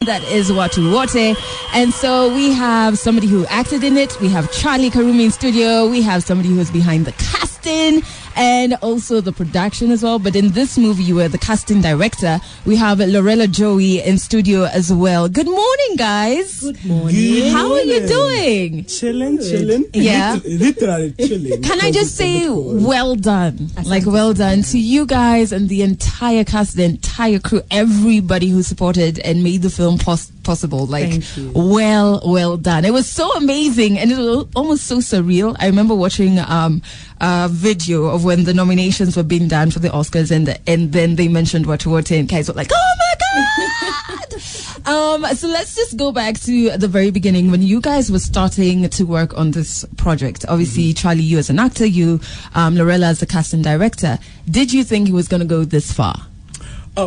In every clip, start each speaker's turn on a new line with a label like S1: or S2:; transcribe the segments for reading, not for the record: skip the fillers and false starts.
S1: That is Watu Wote. And so we have somebody who acted in it. We have Charlie Karumi in studio. We have somebody who is behind the casting and also the production as well. But in this movie, you were the casting director. We have Lorella Joey in studio as well. Good morning, guys.
S2: Good morning.
S1: How are you doing?
S2: Chilling.
S1: Yeah.
S2: Literally chilling.
S1: Can I just say well done? Like well done to you guys and the entire cast, the entire crew, everybody who supported and made the film possible. Like well done. It was so amazing and it was almost so surreal. I remember watching a video of when the nominations were being done for the Oscars and then they mentioned Watu Wote and guys were like, oh my god. So let's just go back to the very beginning when you guys were starting to work on this project. Obviously, Charlie, you as an actor, you Lorella as the casting director. Did you think he was going to go this far?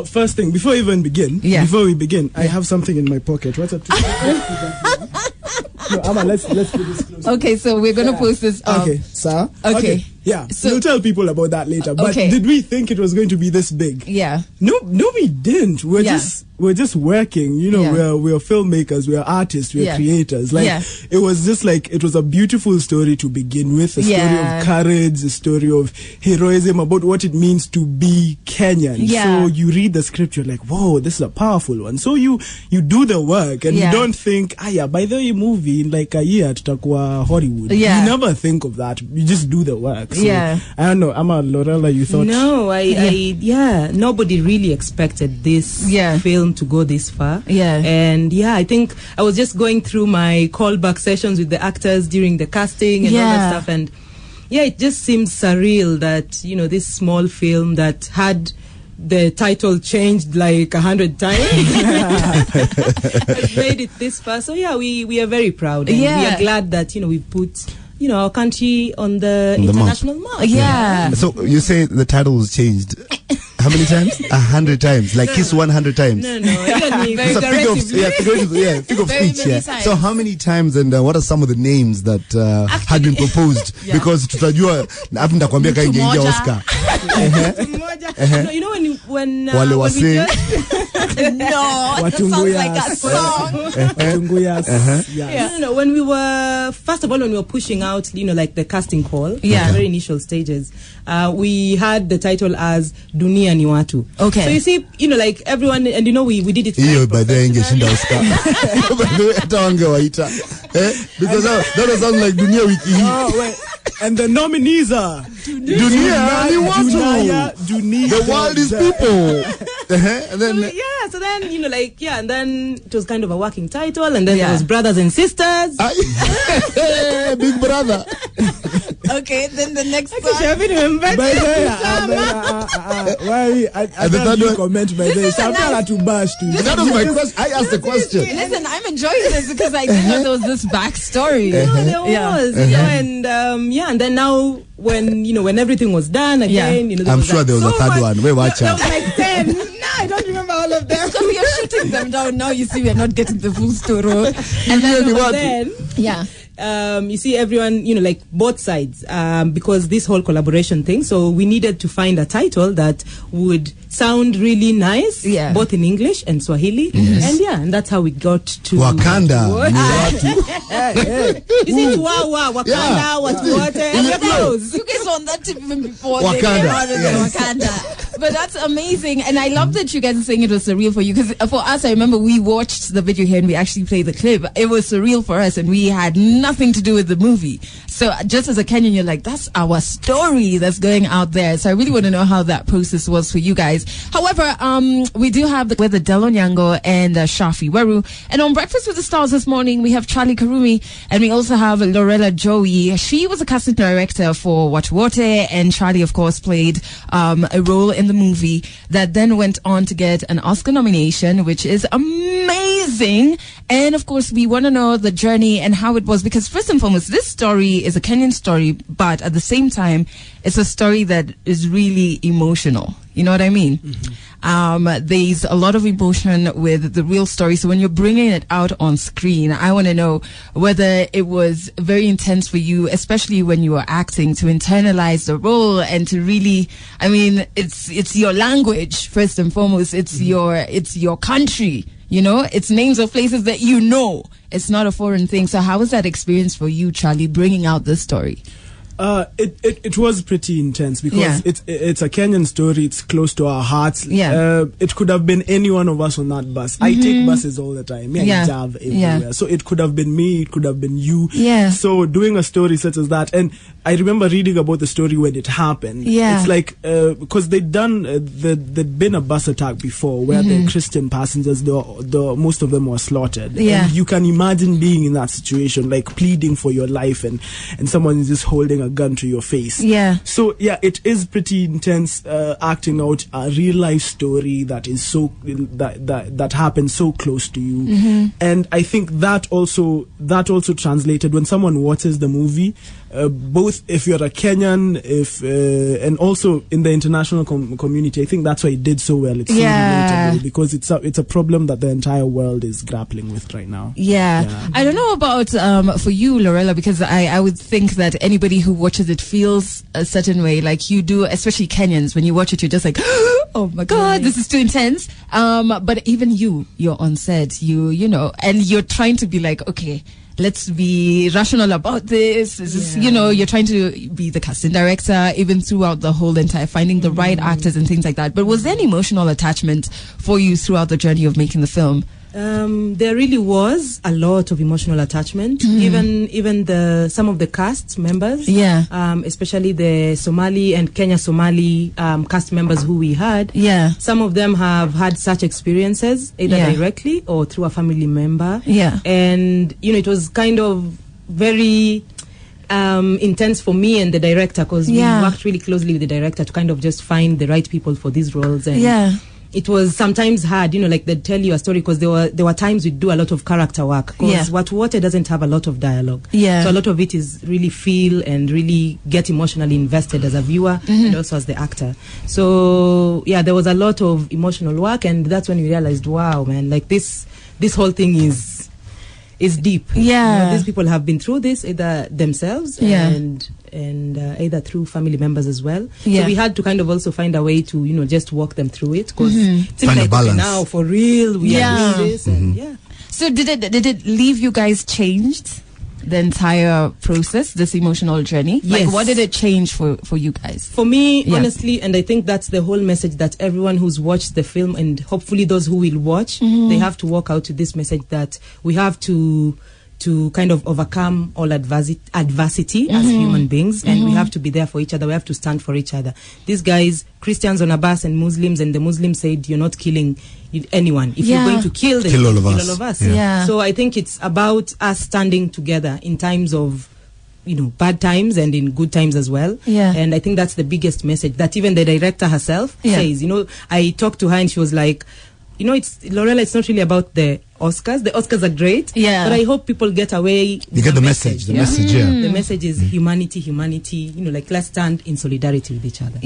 S2: First thing, before we begin, I have something in my pocket. What's up? No, Amma, let's put this close.
S1: Okay, so we're going to post this up.
S2: Okay, sir.
S1: Okay.
S2: Yeah,
S1: so
S2: we'll tell people about that later. But did we think it was going to be this big?
S1: Yeah.
S2: No, we didn't. We're just working. You know, we're filmmakers, we're artists, we're creators. Like it was just like it was a beautiful story to begin with. A story of courage, a story of heroism, about what it means to be Kenyan.
S1: Yeah.
S2: So you read the script, you're like, whoa, this is a powerful one. So you do the work and you don't think, by the way, movie in like a year tutakuwa Hollywood.
S1: Yeah.
S2: You never think of that. You just do the work. So,
S1: I
S2: don't know. Amma, Lorella, you thought?
S3: No, nobody really expected this film to go this far. Yeah. And I think I was just going through my callback sessions with the actors during the casting and all that stuff. And it just seems surreal that, this small film that had the title changed like 100 times made it this far. So we are very proud. And we are glad that, we put our country on the international map.
S1: Yeah.
S4: So you say the title was changed. How many times? 100 times. Like Kiss 100 times.
S3: No. It's
S4: a figure of speech. Yeah. So how many times and what are some of the names that had been proposed? Because tutajua hapo nitakwambia kaingia Oscar.
S3: When
S4: wale wase
S1: sounds like a song.
S3: When we were pushing out, like the casting call, the very initial stages, we had the title as Dunia ni Watu.
S1: Okay.
S3: So you see, like everyone, and we did it.
S4: By the ingeshinda Oscar. By the way, hata wangewaita. Because that sounds like Dunia Wiki.
S2: Oh wait. And the nominees are
S4: Dunia ni Watu. The world is people.
S3: And then and then it was kind of a working title, and then there was Brothers and Sisters.
S4: Big Brother.
S1: Okay, then the next one.
S2: The third one comment by the to bash to.
S4: That was my question. I asked the question.
S1: Listen, I'm enjoying this because I didn't know there was this backstory.
S3: There was. And then now when everything was done again,
S4: I'm sure there was a third one. Wait, watch out.
S3: Like 10. No, I don't remember all of them.
S1: So we are shooting them down. Now you see we are not getting the full story.
S3: And then
S1: you
S3: see everyone, like both sides, because this whole collaboration thing. So we needed to find a title that would sound really nice, both in English and Swahili.
S4: Yes.
S3: And that's how we got to
S4: Wakanda.
S3: You see, Wakanda, Watu Wote, we're close.
S1: You guys on that tip even before
S4: Wakanda.
S1: they came out of Wakanda. But that's amazing, and I love that you guys are saying it was surreal for you, because for us, I remember we watched the video here and we actually played the clip. It was surreal for us, and we had nothing to do with the movie. So just as a Kenyan, you're like, that's our story that's going out there. So I really want to know how that process was for you guys. However, we do have with the Delo Nyango and Shafi Weru. And on Breakfast with the Stars this morning, we have Charlie Karumi, and we also have Lorella Joey. She was a casting director for Watu Wote, and Charlie, of course, played a role in the movie that then went on to get an Oscar nomination, which is amazing. And of course, we want to know the journey and how it was, because first and foremost, this story is a Kenyan story, but at the same time, it's a story that is really emotional. You know what I mean? There's a lot of emotion with the real story. So when you're bringing it out on screen, I want to know whether it was very intense for you, especially when you were acting, to internalize the role and to really, I mean, it's your language first and foremost. It's your country. You know, it's names of places that you know. It's not a foreign thing. So how was that experience for you, Charlie, bringing out this story?
S2: It was pretty intense because it's a Kenyan story. It's close to our hearts. It could have been any one of us on that bus. I take buses all the time. I drive everywhere. So it could have been me. It could have been you. So doing a story such as that, and I remember reading about the story when it happened. It's like because there'd been a bus attack before where the Christian passengers, the most of them were slaughtered. And you can imagine being in that situation, like pleading for your life, and someone is just holding a gun to your face. So it is pretty intense, acting out a real life story that is so that happened so close to you. And I think that also translated when someone watches the movie, both if you're a Kenyan, and also in the international community. I think that's why it did so well. It's so relatable because it's a problem that the entire world is grappling with right now.
S1: I don't know about for you, Lorella, because I would think that anybody who watches it feels a certain way, like you do, especially Kenyans. When you watch it, you're just like, oh my God, this is too intense. But even you're on set, you know, and you're trying to be like, okay, let's be rational about this. You know, you're trying to be the casting director, even throughout the whole entire, finding the right actors and things like that. But was there an emotional attachment for you throughout the journey of making the film?
S3: There really was a lot of emotional attachment. Even some of the cast members, especially the Somali and Kenya Somali cast members who we had. Some of them have had such experiences either directly or through a family member. And you know, it was kind of very intense for me and the director, because we worked really closely with the director to kind of just find the right people for these roles. And it was sometimes hard, you know, like they'd tell you a story, because there were times we'd do a lot of character work, because Watu Wote doesn't have a lot of dialogue. So a lot of it is really feel and really get emotionally invested as a viewer and also as the actor. So there was a lot of emotional work, and that's when we realized, wow, man, like this whole thing is deep. You know, these people have been through this either themselves and either through family members as well. So we had to kind of also find a way to, you know, just walk them through it, because it's like, okay, now for real we are doing this. And
S1: So did it leave you guys changed, the entire process, this emotional journey? Like, what did it change for you guys?
S3: For me, honestly, and I think that's the whole message that everyone who's watched the film, and hopefully those who will watch, they have to walk out to this message that we have to kind of overcome all adversity as human beings, and we have to be there for each other. We have to stand for each other. These guys, Christians on a bus and Muslims, and the Muslims said, you're not killing anyone. If you're going to kill, then
S4: kill all of us.
S3: So I think it's about us standing together in times of, you know, bad times and in good times as well. And I think that's the biggest message that even the director herself says. You know, I talked to her and she was like, you know, Lorella, it's not really about the Oscars. The Oscars are great, but I hope people get away.
S4: You get the message. The
S3: message is humanity. You know, like, let's stand in solidarity with each other.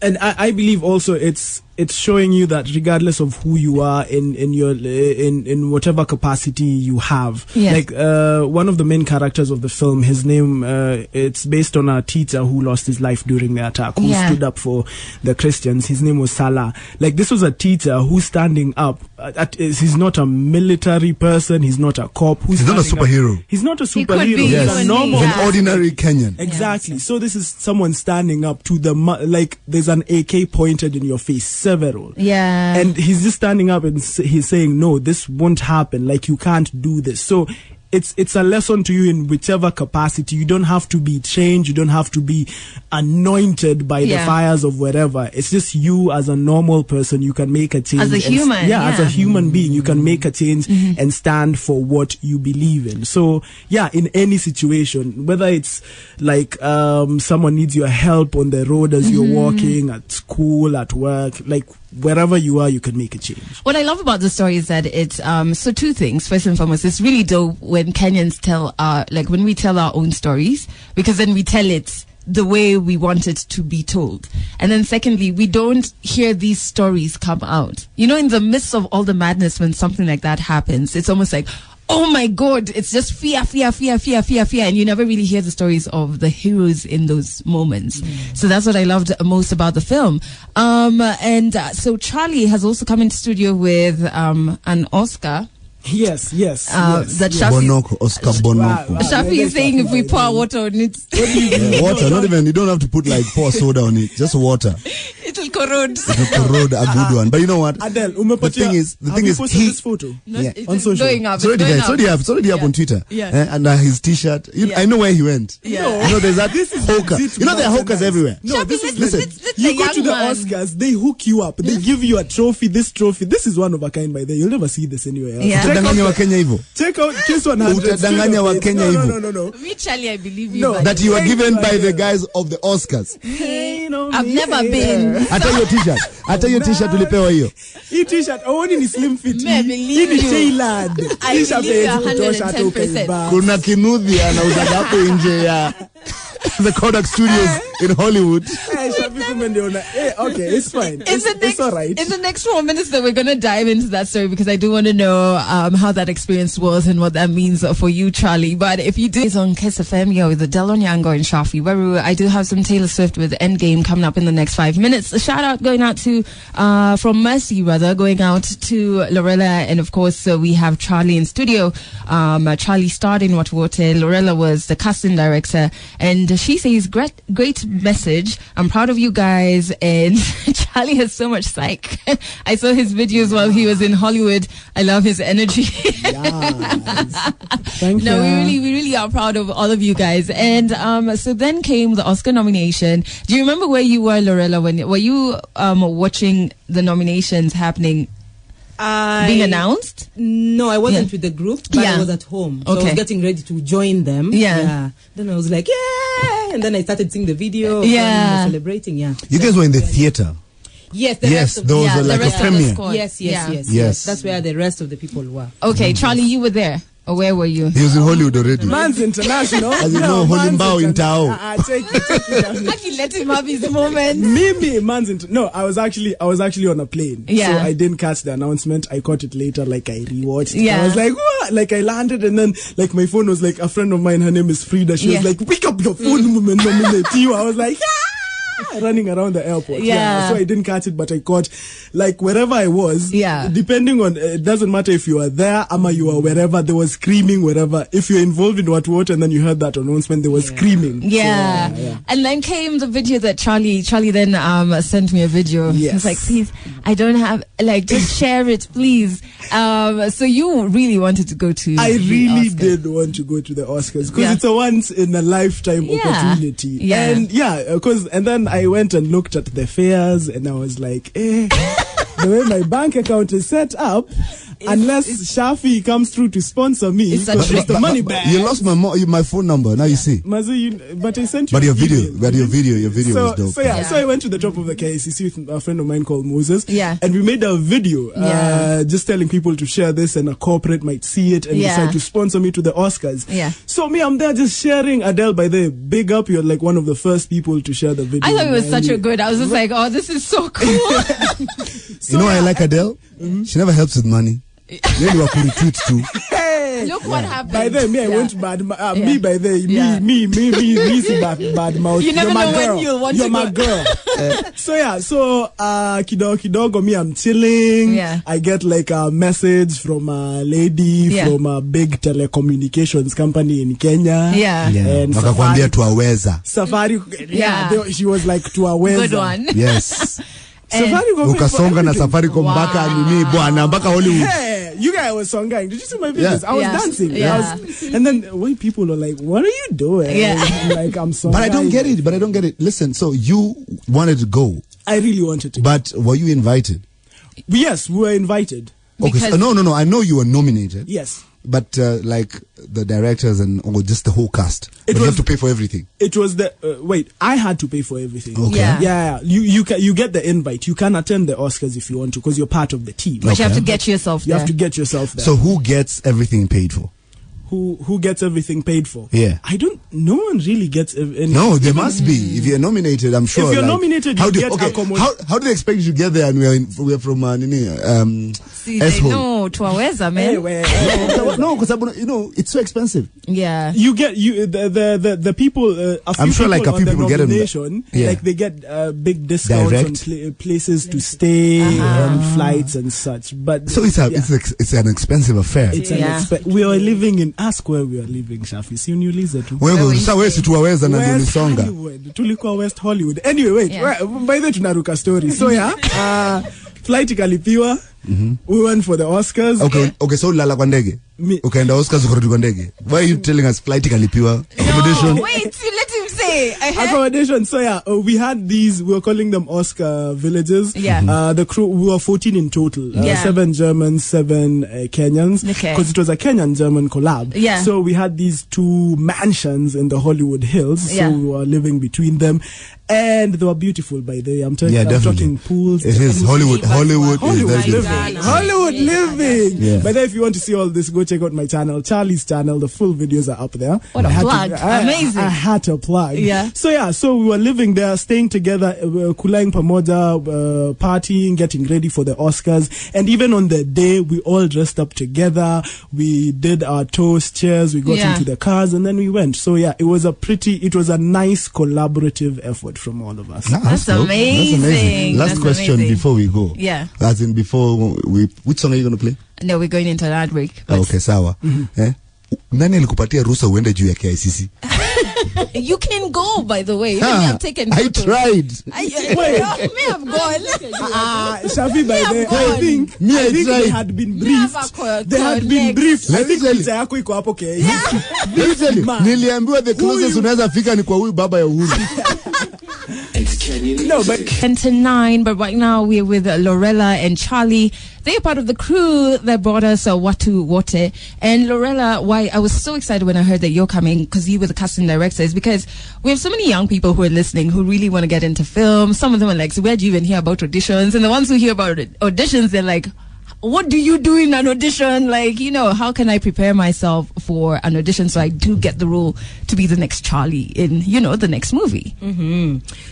S2: And I believe also it's showing you that regardless of who you are in whatever capacity you have, like one of the main characters of the film, his name, it's based on a teacher who lost his life during the attack, who stood up for the Christians. His name was Salah. Like, this was a teacher who's standing up. He's not a military person. He's not a cop.
S4: He's not a superhero.
S2: He's not a superhero.
S1: He's
S2: a normal,
S4: an ordinary Kenyan.
S2: Exactly. So this is someone standing up to the like. There's an AK pointed in your face, several. And he's just standing up and he's saying, "No, this won't happen. Like, you can't do this." So it's a lesson to you in whichever capacity. You don't have to be changed. You don't have to be anointed by the fires of wherever. It's just you as a normal person. You can make a change.
S1: As a human.
S2: As a human being, you can make a change and stand for what you believe in. So, in any situation, whether it's like someone needs your help on the road as you're walking, at school, at work, like, wherever you are, you can make a change.
S1: What I love about the story is that it's so two things. First and foremost, it's really dope when Kenyans tell when we tell our own stories, because then we tell it the way we want it to be told. And then secondly, we don't hear these stories come out. You know, in the midst of all the madness, when something like that happens, it's almost like, oh my God, it's just fear. And you never really hear the stories of the heroes in those moments. So that's what I loved most about the film. So Charlie has also come into studio with an Oscar.
S2: Yes.
S1: That
S4: Bonoko, Oscar Bonoko.
S1: Shafi is saying if we pour water on it.
S4: Water, not even, you don't have to put like pour soda on it, just water.
S1: It'll corrode.
S4: It'll corrode a good one. But you know what?
S2: Adele,
S4: the thing is,
S2: this photo?
S4: Yeah.
S2: On social.
S4: It's already up on Twitter.
S1: Yeah.
S4: And his t-shirt. I know where he went.
S1: Yeah.
S4: You know, there's that hawker. You know, there are hawkers everywhere.
S2: No,
S1: listen.
S2: You go to the Oscars, they hook you up. They give you a trophy, this trophy. This is one of a kind, by the way. You'll never see this anywhere else.
S1: Yeah.
S4: Utadanganya wa Kenya hivyo.
S2: Check out Kiss 100.
S4: Utadanganya wa Kenya hivyo.
S2: No.
S1: Me, Charlie, I believe you.
S2: No.
S4: That you were given by the guys of the Oscars.
S1: I've never been.
S4: Hata hiyo t-shirt ulipewa hiyo.
S2: Hii t-shirt, only ni slim fit.
S1: Me, I believe you.
S2: Tailored.
S1: I believe you 110%.
S4: Kuna kinudhi anauza hapo nje ya the Kodak Studios in Hollywood.
S2: Okay, it's fine. It's all right.
S1: In the next 4 minutes that we're going to dive into that story, because I do want to know how that experience was and what that means for you, Charlie. But if you do, it's on Kiss FM, with Adele Onyango and Shafi Weru. I do have some Taylor Swift with Endgame coming up in the next 5 minutes. A shout out going out to, from Mercy, rather, going out to Lorella. And of course, we have Charlie in studio. Charlie starred in Watu Wote. Lorella was the casting director. And she says, great message. I'm proud of you guys. And Charlie has so much psych. I saw his videos while he was in Hollywood. I love his energy.
S2: Thank you.
S1: We really are proud of all of you guys. And so then came the Oscar nomination. Do you remember where you were, Lorella? Were you watching the nominations happening? Being announced?
S3: No, I wasn't with the group, but I was at home. So I was getting ready to join them.
S1: Yeah.
S3: Then I was like, yeah. And then I started seeing the video.
S1: Yeah.
S3: Celebrating,
S4: You guys were in the theater.
S3: Yes,
S4: those were like a premiere.
S3: Yes. That's where the rest of the people were.
S1: Okay, Charlie, you were there. Or where were you?
S4: He was in Hollywood already.
S2: Man's international.
S4: As you know, Holimbao in Tao.
S2: Take it.
S1: Let him have his moment.
S2: No, I was actually on a plane.
S1: Yeah.
S2: So I didn't catch the announcement. I caught it later, like I rewatched.
S1: Yeah.
S2: I was like, what? Like I landed and then like my phone was like, a friend of mine, her name is Frida. She was like, pick up your phone, woman, nominate you. I was like, running around the airport. So I didn't catch it, but I caught like wherever I was. Depending on, it doesn't matter if you were there, ama you were wherever, there was screaming wherever. If you're involved in Watu Wote and then you heard that announcement, there was screaming.
S1: And then came the video that Charlie then sent me a video. He was like, please, I don't have, like, just share it, please. So you really wanted to go to
S2: I really did want to go to the Oscars because it's a once in a lifetime opportunity. And then I went and looked at the fares and I was like, the way my bank account is set up, unless Shafi comes through to sponsor me, it's the money back.
S4: You lost my phone number. Now you see.
S2: Mazi, but I sent you.
S4: But your video was dope.
S2: So I went to the top of the KICC with a friend of mine called Moses. And we made a video, just telling people to share this, and a corporate might see it and decide to sponsor me to the Oscars. So I'm there just sharing. Adele, by the way, big up. You're like one of the first people to share the video.
S1: I thought it was such a good. I was just like, oh, this is so cool.
S4: You know why I like Adele? She never helps with money. Then you are retweet too.
S1: Look what happened.
S2: By then, I went bad. Me by then, me bad mouth.
S1: You never know when you'll want to go.
S2: You're my girl. So kidogo, me, I'm chilling. I get like a message from a lady from a big telecommunications company in Kenya.
S4: And wakakwambia tuaweza.
S2: Safari. She was like tuaweza.
S1: Good one.
S4: Yes.
S2: Ukasonga
S4: na Safaricom mpaka nini bwana mpaka Hollywood.
S2: Hey, you guys was songang. Did you see my videos? I was dancing. And then white people are like, "What are you doing?" Like I'm sorry.
S4: But I don't get it. Listen, so you wanted to go.
S2: I really wanted to.
S4: But were you invited?
S2: Yes, we were invited.
S4: Okay. So, no. I know you were nominated.
S2: Yes.
S4: But like the directors or just the whole cast, you have to pay for everything.
S2: It was I had to pay for everything.
S4: Okay.
S2: You get the invite. You can attend the Oscars if you want to because you're part of the team.
S1: But you have to get yourself there.
S2: You have to get yourself there.
S4: So who gets everything paid for?
S2: who gets everything paid for.
S4: Yeah.
S2: No one really gets anything.
S4: No, there must be. If you're nominated, I'm sure.
S2: If you're nominated, you get accommodation.
S4: How do they expect you to get there? And we're from
S1: no, Twaweza, man.
S4: No, because it's so expensive.
S1: Yeah.
S2: You get the people.
S4: I'm sure like a few people get them.
S2: Like they get big discounts on places to stay and flights and such. But
S4: so it's an expensive affair.
S2: We are living in where we are living, Shafi. Si uniulize tu. Tulikuwa West Hollywood. Anyway, wait. By the way, tunaruka story. So flight ikalipiwa. We went for the Oscars.
S4: Okay, so lala kwa ndege. Ukaenda Oscars ukarudi kwa ndege. Why are you telling us flight ikalipiwa? Accommodation?
S1: No, wait, let him say.
S2: Accommodation. So we had these, we were calling them Oscar villages.
S1: Yeah.
S2: The crew, we were 14 in total. 7 Germans, 7 Kenyans. Because it was a Kenyan-German collab.
S1: Yeah.
S2: So we had these 2 mansions in the Hollywood Hills. So we were living between them. And they were beautiful, by the way. I'm talking pools.
S4: It is Hollywood
S2: living. Hollywood living.
S4: Yeah.
S2: But then if you want to see all this, go check out my channel, Charlie's channel. The full videos are up there.
S1: What a plug. Amazing.
S2: I had to plug.
S1: Yeah.
S2: So we were living there, staying together, kulaing pamoja, partying, getting ready for the Oscars. And even on the day, we all dressed up together. We did our toast, cheers. We got into the cars and then we went. So it was a nice collaborative effort from all of us.
S1: That's amazing.
S4: Last question before we go.
S1: Yeah.
S4: As in which song are you going to play?
S1: No, we're going into an ad break.
S4: Okay, sawa. Nani alikupatia ruhusa uende juu ya KICC?
S1: You can go, by the way. I've taken photos.
S4: I tried.
S1: I may have gone.
S2: Shafi, by the I think they had been briefed. They had been briefed. I think picha yako iko hapo KICC.
S4: Niliambiwa the closest unaweza fika ni kwa huyu baba ya Uhuru.
S2: No, but
S1: 10-9, but right now we're with Lorella and Charlie. They're part of the crew that brought us Watu Wote. And Lorella, why I was so excited when I heard that you're coming, because you were the casting directors, because we have so many young people who are listening who really want to get into film. Some of them are like, so where do you even hear about auditions? And the ones who hear about auditions, they're like, what do you do in an audition? Like, how can I prepare myself for an audition so I do get the role to be the next Charlie in, the next movie?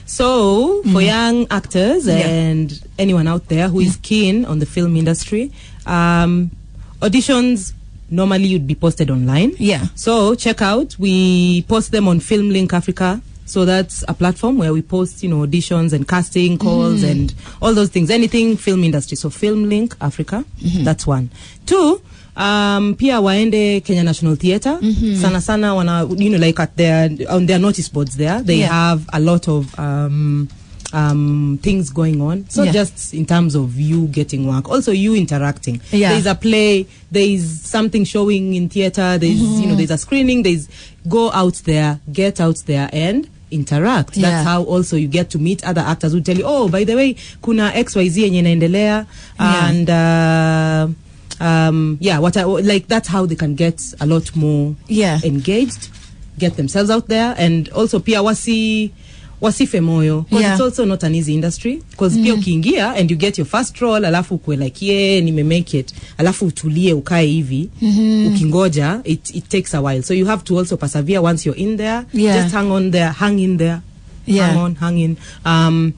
S3: So, for young actors and anyone out there who is keen on the film industry, auditions normally would be posted online.
S1: Yeah.
S3: So, check out. We post them on Film Link Africa. So that's a platform where we post, auditions and casting calls and all those things. Anything film industry. So Film Link Africa, that's 1. 2, pia waende Kenya National Theatre. Sana wana, like on their notice boards there, they have a lot of things going on. So just in terms of you getting work, also you interacting. There's a play, there's something showing in theatre, there's there's a screening, go out there, get out there and interact. That's how also you get to meet other actors who tell you, oh, by the way, kuna XYZ yenye inaendelea, and that's how they can get a lot more engaged, get themselves out there, and also pia wasife moyo, because it's also not an easy industry, because pia ukiingia and you get your first role alafu ukwe like nime make it, alafu utulie ukae hivi ukingoja, it takes a while, so you have to also persevere once you're in there. Just hang in there, hang in, na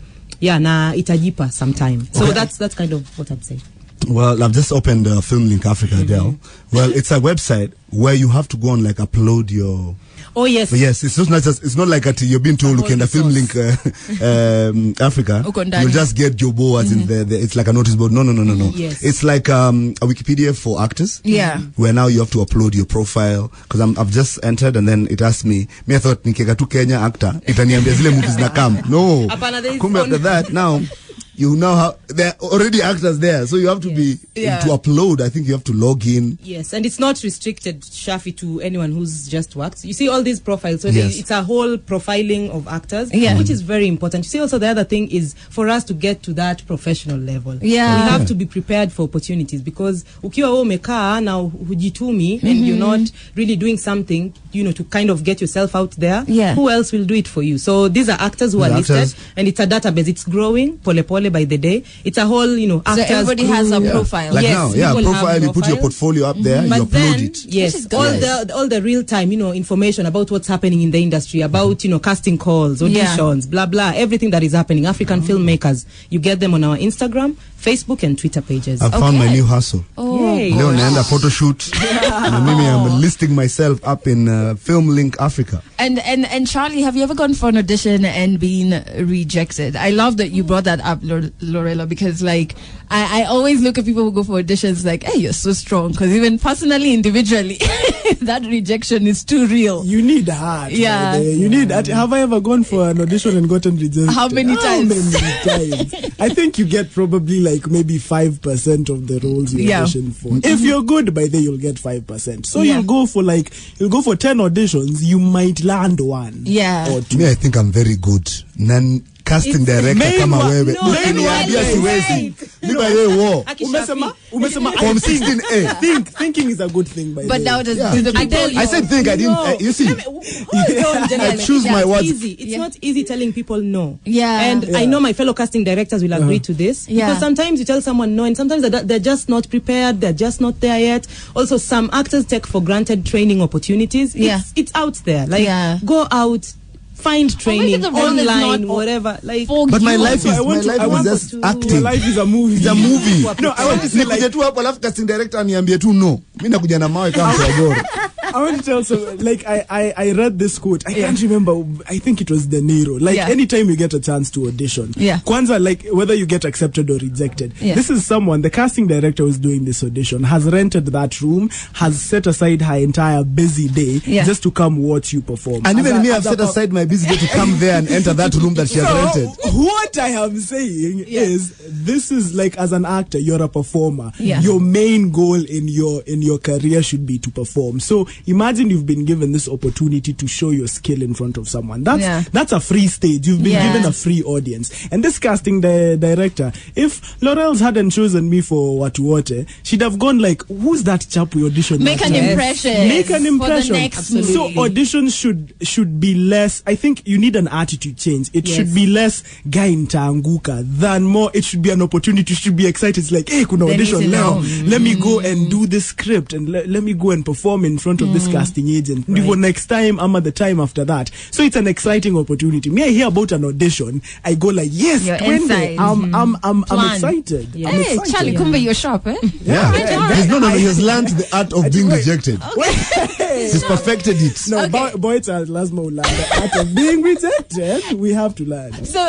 S3: itajipa sometime. So that's kind of what I'm saying.
S4: Well, I've just opened Film Link Africa, Adele. Well, it's a website where you have to go and upload your...
S3: Oh yes.
S4: But yes, it's not like you're being told look in the Film Link Africa. You'll just get Jobo as in it's like a notice board. No.
S3: Yes.
S4: It's like a Wikipedia for actors.
S1: Yeah.
S4: Where now you have to upload your profile, because I've just entered and then it asked me I thought nikeka tu Kenya actor itaniambia zile movies na kam. No. Come after that now. You now have, there are already actors there, so you have to be to upload. I think you have to log in.
S3: Yes, and it's not restricted, Shafi, to anyone who's just worked. You see all these profiles, so it's a whole profiling of actors, which is very important. You see, also the other thing is for us to get to that professional level. We have to be prepared for opportunities, because ukiwa umekaa na hujitumi and you're not really doing something, to kind of get yourself out there,
S1: yeah,
S3: who else will do it for you? So these are actors who are listed, and it's a database. It's growing, pole by the day. It's a whole, actors.
S1: So everybody has a profile.
S4: Like
S3: yes,
S4: now, profile. You put your portfolio up there,
S3: but
S4: you upload it.
S3: Yes, all the real time, information about what's happening in the industry, about casting calls, auditions, blah blah, everything that is happening. African filmmakers, you get them on our Instagram, Facebook, and Twitter pages.
S4: I found my new hustle.
S3: Leo
S4: naenda photo shoot. And mimi I'm listing myself up in Film Link Africa.
S1: And Charlie, have you ever gone for an audition and been rejected? I love that you brought that up, Lorella, because like I always look at people who go for auditions like, hey, you're so strong, because even personally, individually, that rejection is too real.
S2: You need heart.
S1: Yeah.
S2: You need that. Have I ever gone for an audition and gotten rejected?
S1: How many times?
S2: I think you get probably like maybe 5% of the roles you audition for. If you're good, by then you'll get 5%. So you'll go for 10 auditions, you might land one.
S1: Yeah.
S2: Or two.
S4: Me, I think I'm very good. Casting director kama wewe.
S2: Ukiniambia siwezi.
S4: Mimi by the way
S2: Umesema
S4: from 16A.
S2: Thinking is a good thing, by the way.
S1: But now
S4: I said think, I didn't. You see, I choose my words.
S3: It's not easy telling people no.
S1: Yeah.
S3: And I know my fellow casting directors will agree to this.
S1: Yeah.
S3: Because sometimes you tell someone no, and sometimes they're just not prepared. They're just not there yet. Also, some actors take for granted training opportunities. It's out there. Like, go out. Find training online, whatever. Like,
S4: but my life is just acting.
S2: My life is a movie.
S4: It's a movie.
S2: No, I want to say like
S4: tu hapo alafu casting director aniambie tu no. Mimi nakuja na mawe kama mtagoro.
S2: I want to tell some, like, I read this quote. I can't remember. I think it was De Niro. Like, anytime you get a chance to audition, Kwanzaa, like, whether you get accepted or rejected, this is someone, the casting director who's doing this audition, has rented that room, has set aside her entire busy day just to come watch you perform.
S4: And even me, I've set aside my busy day to come there and enter that room that she has rented.
S2: What I am saying is, this is like, as an actor, you're a performer. Your main goal in your career should be to perform. So imagine you've been given this opportunity to show your skill in front of someone. That's a free stage. You've been given a free audience. And this casting director, if Laurel's hadn't chosen me for Watu Wote, she'd have gone like, who's that chap we auditioned?
S1: Make an impression.
S2: Make an impression.
S1: For the next movie.
S2: So auditions should be less. I think you need an attitude change. It should be less guy ntaanguka than more. It should be an opportunity. You should be excited. It's like, hey, kuna audition now. Let me go and do this script and let me go and perform in front of this casting agent. For next time, the time after that. So it's an exciting opportunity. Me, I hear about an audition, I go like, yes, I'm excited.
S1: Yeah. Hey, Charlie, Kumbe, you're sharp, eh?
S4: Yeah. He has learned the art of being rejected. He's perfected it.
S2: No, boys are last more learn the art of being rejected. We have to learn.
S1: So,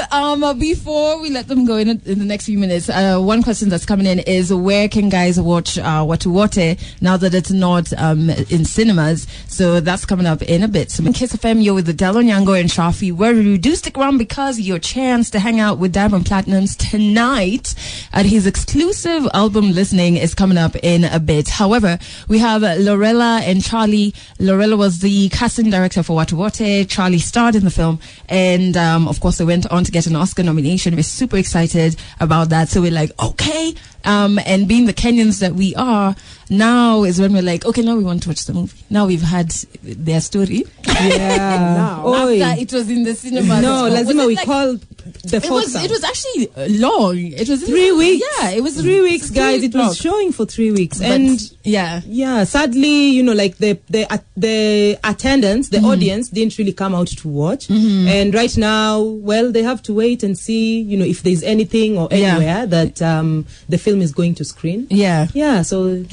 S1: before we let them go in the next few minutes, one question that's coming in is, where can guys watch Watu Wote now that it's not in cinemas? So that's coming up in a bit. So in Kiss FM, you're with Adele Onyango and Shafi, where we do stick around because your chance to hang out with Diamond Platnumz tonight at his exclusive album listening is coming up in a bit. However, we have Lorella and Charlie. Lorella was the casting director for Watu Wote. Charlie starred in the film, and of course they went on to get an Oscar nomination. We're super excited about that. So we're like, okay, and being the Kenyans that we are, now is when we're like, okay, now we want to watch the movie. Now we've had their story.
S3: Yeah.
S1: After it was in the cinema.
S3: No, lazima we call the folks.
S1: It was actually long. It was
S3: 3 weeks.
S1: Yeah, it was
S3: 3 weeks, guys. It was showing for 3 weeks, and sadly, like the attendance, the audience didn't really come out to watch. And right now, well, they have to wait and see, if there's anything or anywhere that the film is going to screen. So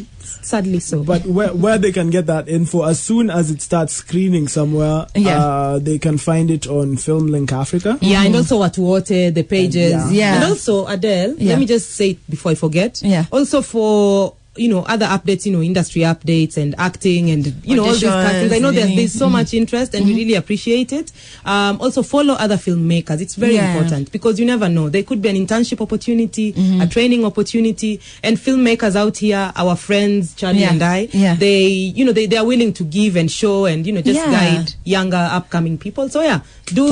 S3: sadly so.
S2: But where they can get that info, as soon as it starts screening somewhere, they can find it on Film Link Africa.
S3: And also Watu Wote, the pages. And also, Adele, let me just say it before I forget. Also for other updates, industry updates and acting and, all these castings. I know there's so much interest and we really appreciate it. Also follow other filmmakers. It's very important because you never know. There could be an internship opportunity, a training opportunity, and filmmakers out here, our friends, Charlie and I, they are willing to give and show and, just guide younger upcoming people. So do